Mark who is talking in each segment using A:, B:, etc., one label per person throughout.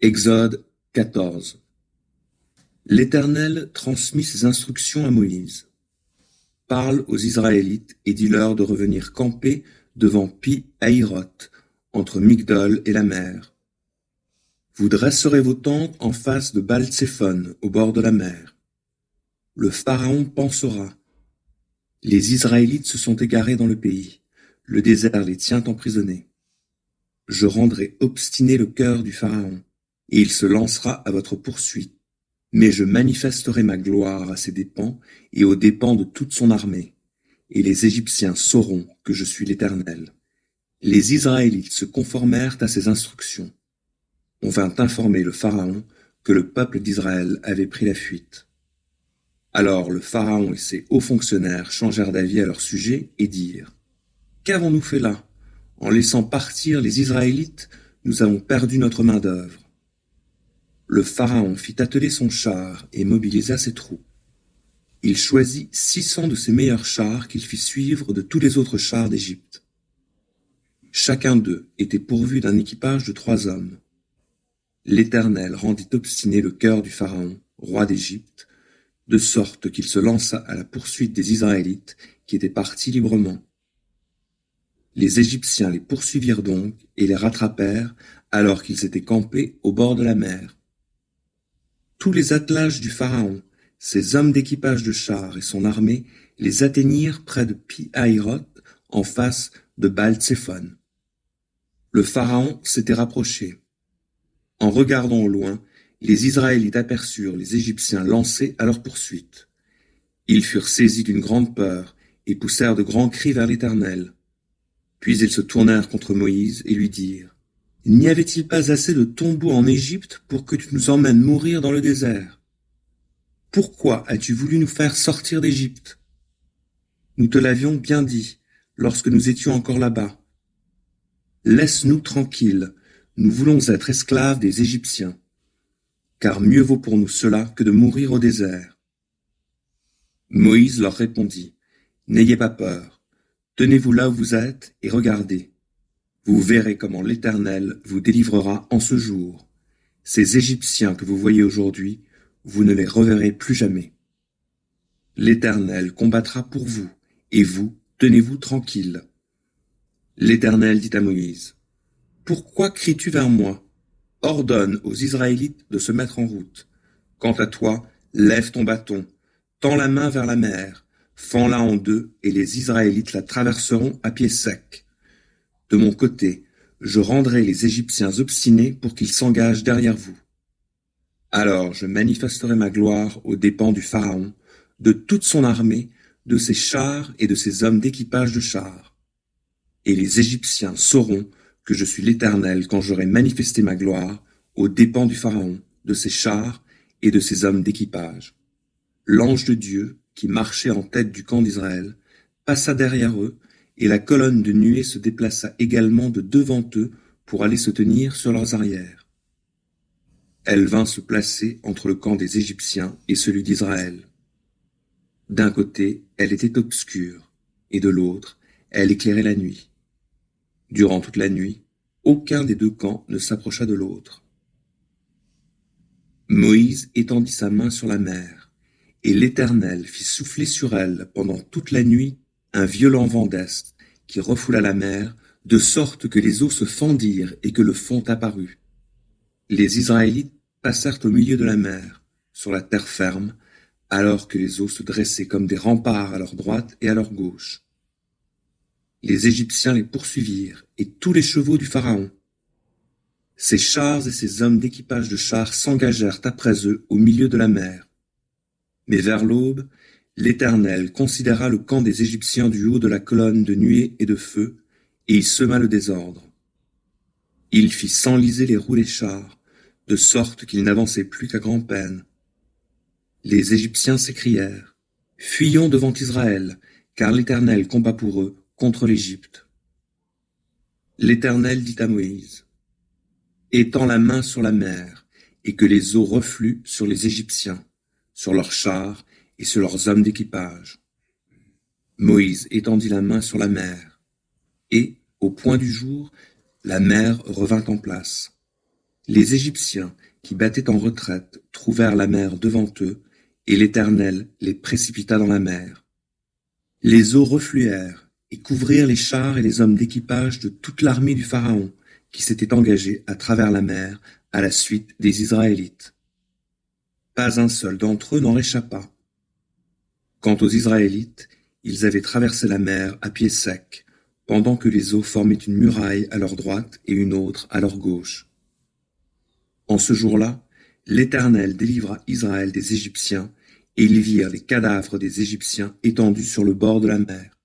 A: Exode 14. L'Éternel transmit ses instructions à Moïse. Parle aux Israélites et dis-leur de revenir camper devant Pi-Hahiroth, entre Migdol et la mer. Vous dresserez vos tentes en face de Baal-Tséphon, au bord de la mer. Le Pharaon pensera. Les Israélites se sont égarés dans le pays. Le désert les tient emprisonnés. Je rendrai obstiné le cœur du Pharaon, et il se lancera à votre poursuite. Mais je manifesterai ma gloire à ses dépens et aux dépens de toute son armée. Et les Égyptiens sauront que je suis l'Éternel. Les Israélites se conformèrent à ses instructions. On vint informer le Pharaon que le peuple d'Israël avait pris la fuite. Alors le Pharaon et ses hauts fonctionnaires changèrent d'avis à leur sujet et dirent : « Qu'avons-nous fait là ? En laissant partir les Israélites, nous avons perdu notre main-d'œuvre. » Le Pharaon fit atteler son char et mobilisa ses troupes. Il choisit 600 de ses meilleurs chars qu'il fit suivre de tous les autres chars d'Égypte. Chacun d'eux était pourvu d'un équipage de 3 hommes. L'Éternel rendit obstiné le cœur du Pharaon, roi d'Égypte, de sorte qu'il se lança à la poursuite des Israélites qui étaient partis librement. Les Égyptiens les poursuivirent donc et les rattrapèrent alors qu'ils étaient campés au bord de la mer. Tous les attelages du Pharaon, ses hommes d'équipage de chars et son armée les atteignirent près de Pi-Hahiroth, en face de Baal-Tséphon. Le Pharaon s'était rapproché. En regardant au loin, les Israélites aperçurent les Égyptiens lancés à leur poursuite. Ils furent saisis d'une grande peur et poussèrent de grands cris vers l'Éternel. Puis ils se tournèrent contre Moïse et lui dirent : « N'y avait-il pas assez de tombeaux en Égypte pour que tu nous emmènes mourir dans le désert ? Pourquoi as-tu voulu nous faire sortir d'Égypte ? Nous te l'avions bien dit lorsque nous étions encore là-bas. Laisse-nous tranquilles, nous voulons être esclaves des Égyptiens, car mieux vaut pour nous cela que de mourir au désert. » Moïse leur répondit : « N'ayez pas peur, tenez-vous là où vous êtes et regardez. Vous verrez comment l'Éternel vous délivrera en ce jour. Ces Égyptiens que vous voyez aujourd'hui, vous ne les reverrez plus jamais. L'Éternel combattra pour vous, et vous, tenez-vous tranquille. » L'Éternel dit à Moïse : « Pourquoi cries-tu vers moi ? Ordonne aux Israélites de se mettre en route. Quant à toi, lève ton bâton, tends la main vers la mer, fends-la en deux, et les Israélites la traverseront à pied sec. De mon côté, je rendrai les Égyptiens obstinés pour qu'ils s'engagent derrière vous. Alors je manifesterai ma gloire aux dépens du Pharaon, de toute son armée, de ses chars et de ses hommes d'équipage de chars. Et les Égyptiens sauront que je suis l'Éternel quand j'aurai manifesté ma gloire aux dépens du Pharaon, de ses chars et de ses hommes d'équipage. » L'ange de Dieu, qui marchait en tête du camp d'Israël, passa derrière eux, et la colonne de nuée se déplaça également de devant eux pour aller se tenir sur leurs arrières. Elle vint se placer entre le camp des Égyptiens et celui d'Israël. D'un côté, elle était obscure, et de l'autre, elle éclairait la nuit. Durant toute la nuit, aucun des 2 camps ne s'approcha de l'autre. Moïse étendit sa main sur la mer, et l'Éternel fit souffler sur elle pendant toute la nuit un violent vent d'est qui refoula la mer, de sorte que les eaux se fendirent et que le fond apparut. Les Israélites passèrent au milieu de la mer, sur la terre ferme, alors que les eaux se dressaient comme des remparts à leur droite et à leur gauche. Les Égyptiens les poursuivirent, et tous les chevaux du Pharaon. Ses chars et ses hommes d'équipage de chars s'engagèrent après eux au milieu de la mer. Mais vers l'aube, l'Éternel considéra le camp des Égyptiens du haut de la colonne de nuée et de feu, et il sema le désordre. Il fit s'enliser les roues des chars, de sorte qu'ils n'avançaient plus qu'à grand-peine. Les Égyptiens s'écrièrent : « Fuyons devant Israël, car l'Éternel combat pour eux contre l'Égypte. » L'Éternel dit à Moïse : « Étends la main sur la mer, et que les eaux refluent sur les Égyptiens, sur leurs chars et sur leurs hommes d'équipage. » Moïse étendit la main sur la mer, et, au point du jour, la mer revint en place. Les Égyptiens, qui battaient en retraite, trouvèrent la mer devant eux, et l'Éternel les précipita dans la mer. Les eaux refluèrent et couvrirent les chars et les hommes d'équipage de toute l'armée du Pharaon, qui s'était engagée à travers la mer à la suite des Israélites. Pas un seul d'entre eux n'en réchappa. Quant aux Israélites, ils avaient traversé la mer à pied sec, pendant que les eaux formaient une muraille à leur droite et une autre à leur gauche. En ce jour-là, l'Éternel délivra Israël des Égyptiens, et ils virent les cadavres des Égyptiens étendus sur le bord de la mer.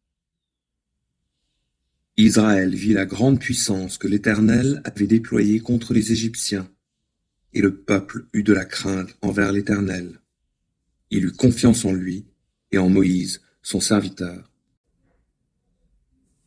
A: Israël vit la grande puissance que l'Éternel avait déployée contre les Égyptiens, et le peuple eut de la crainte envers l'Éternel. Il eut confiance en lui et en Moïse, son serviteur.